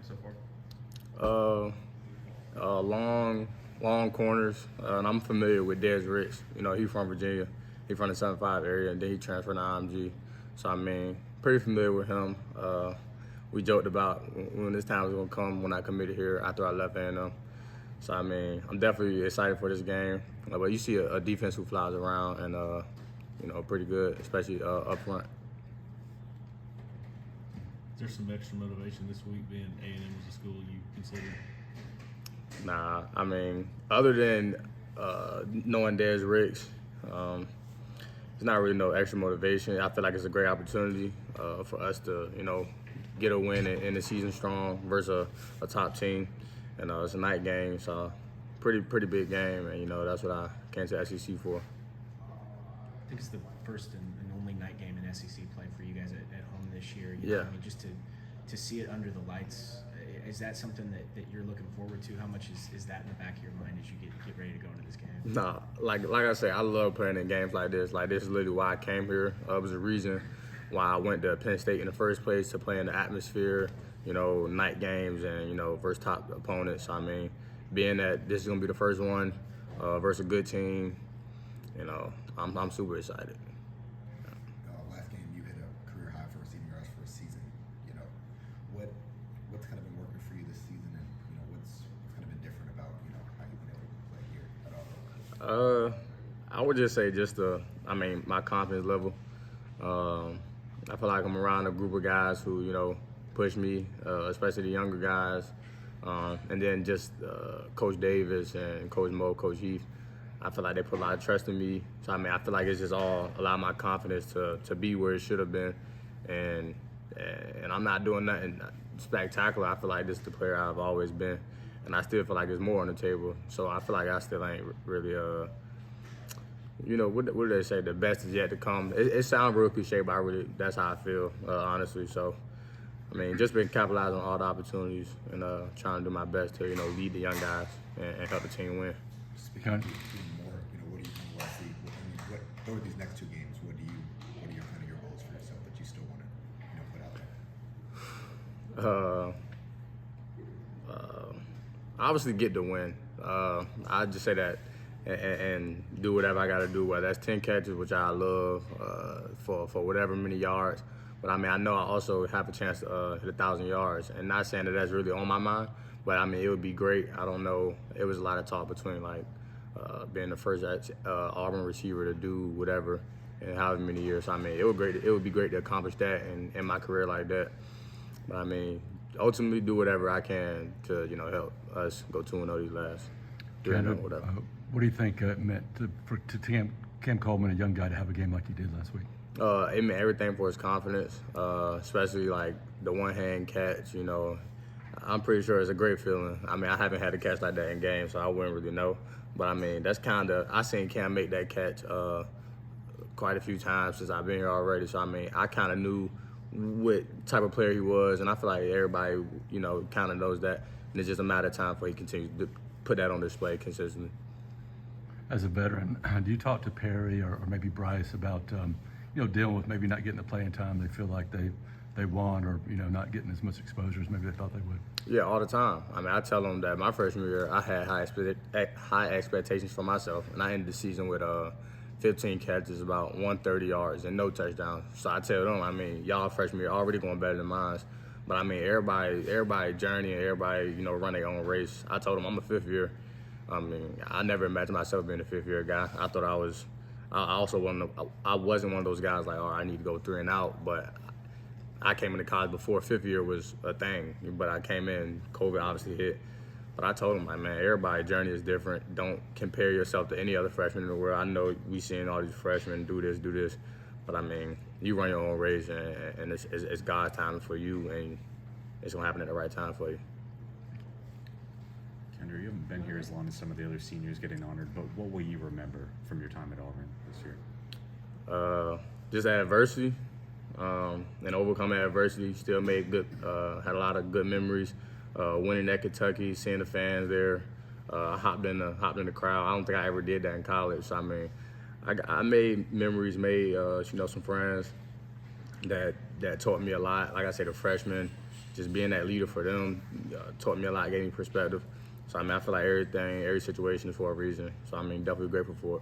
so far? Long corners, and I'm familiar with Dez Ricks. You know, he's from Virginia. He's from the 7-5 area, and then he transferred to IMG. So, I mean, pretty familiar with him. We joked about when this time was going to come when I committed here after I left A&M. So, I mean, I'm definitely excited for this game. But you see a defense who flies around and, you know, pretty good, especially up front. Is there some extra motivation this week being A&M as a school you consider? Nah, I mean, other than knowing Dez Ricks, there's not really no extra motivation. I feel like it's a great opportunity for us to, you know, get a win and end the season strong versus a top team. And it's a night game, so pretty big game, and, you know, that's what I came to SEC for. I think it's the first and only night game in SEC play for you guys at home this year. Yeah. I mean, just to see it under the lights, is that something that you're looking forward to? How much is that in the back of your mind as you get ready to go into this game? Nah, like I say, I love playing in games like this. Like, this is literally why I came here. It was a reason why I went to Penn State in the first place, to play in the atmosphere, you know, night games and, you know, versus top opponents. I mean, being that this is going to be the first one versus a good team, you know, I'm super excited. Last game you hit a career high for receiving yards for a season. You know, what's kind of been working for you this season, and, you know, what's kind of been different about, you know, how you've been able to play here at all? I would just say my confidence level. I feel like I'm around a group of guys who, you know, push me, especially the younger guys. And then just Coach Davis and Coach Mo, Coach Heath, I feel like they put a lot of trust in me. So, I mean, I feel like it's just all allowed my confidence to be where it should have been. And I'm not doing nothing spectacular. I feel like this is the player I've always been. And I still feel like there's more on the table. So I feel like I still ain't really, you know, what do they say? The best is yet to come. It sounds real cliche, but that's how I feel, honestly. So, I mean, just been capitalizing on all the opportunities and trying to do my best to, you know, lead the young guys and help the team win. Speaking of doing more, you know, what do you kind of want to see? What over these next two games, what are your kind of your goals for yourself that you still want to, you know, put out there? Obviously get the win. I just say that and do whatever I got to do, whether that's 10 catches, which I love, for whatever many yards. But, I mean, I know I also have a chance to hit 1,000 yards. And not saying that that's really on my mind, but, I mean, it would be great. I don't know. It was a lot of talk between, like, being the first Auburn receiver to do whatever in however many years. So, I mean, it would be great to accomplish that in my career like that. But, I mean, ultimately do whatever I can to, you know, help us go 2-0 these last 3-0, whatever. What do you think it meant to Cam Coleman, a young guy, to have a game like he did last week? It meant everything for his confidence, especially like the one-hand catch. You know, I'm pretty sure it's a great feeling. I mean, I haven't had a catch like that in games, so I wouldn't really know. But, I mean, that's kind of – I seen Cam make that catch quite a few times since I've been here already. So, I mean, I kind of knew what type of player he was, and I feel like everybody, you know, kind of knows that. And it's just a matter of time before he continues to put that on display consistently. As a veteran, do you talk to Perry or maybe Bryce about you know, dealing with maybe not getting the playing time they feel like they want, or, you know, not getting as much exposure as maybe they thought they would? Yeah, all the time. I mean, I tell them that my freshman year I had high expectations for myself, and I ended the season with 15 catches, about 130 yards, and no touchdowns. So I tell them, I mean, y'all freshman year already going better than mine. But, I mean, everybody journey and everybody, you know, run their own race. I told them I'm a fifth year. I mean, I never imagined myself being a fifth-year guy. I thought I wasn't one of those guys like, oh, I need to go 3 and out. But I came into college before fifth year was a thing. But I came in, COVID obviously hit. But I told them, like, man, everybody's journey is different. Don't compare yourself to any other freshman in the world. I know we seeing all these freshmen do this. But, I mean, you run your own race, and it's God's timing for you, and it's going to happen at the right time for you. KeAndre, you haven't been here as long as some of the other seniors getting honored, but what will you remember from your time at Auburn this year? Just adversity, and overcoming adversity. Still made had a lot of good memories. Winning at Kentucky, seeing the fans there. I hopped in the crowd. I don't think I ever did that in college. So, I mean, I made memories, you know, some friends that taught me a lot. Like I said, the freshmen, just being that leader for them taught me a lot, gave me perspective. So I mean, I feel like every situation is for a reason. So I mean, definitely grateful for it.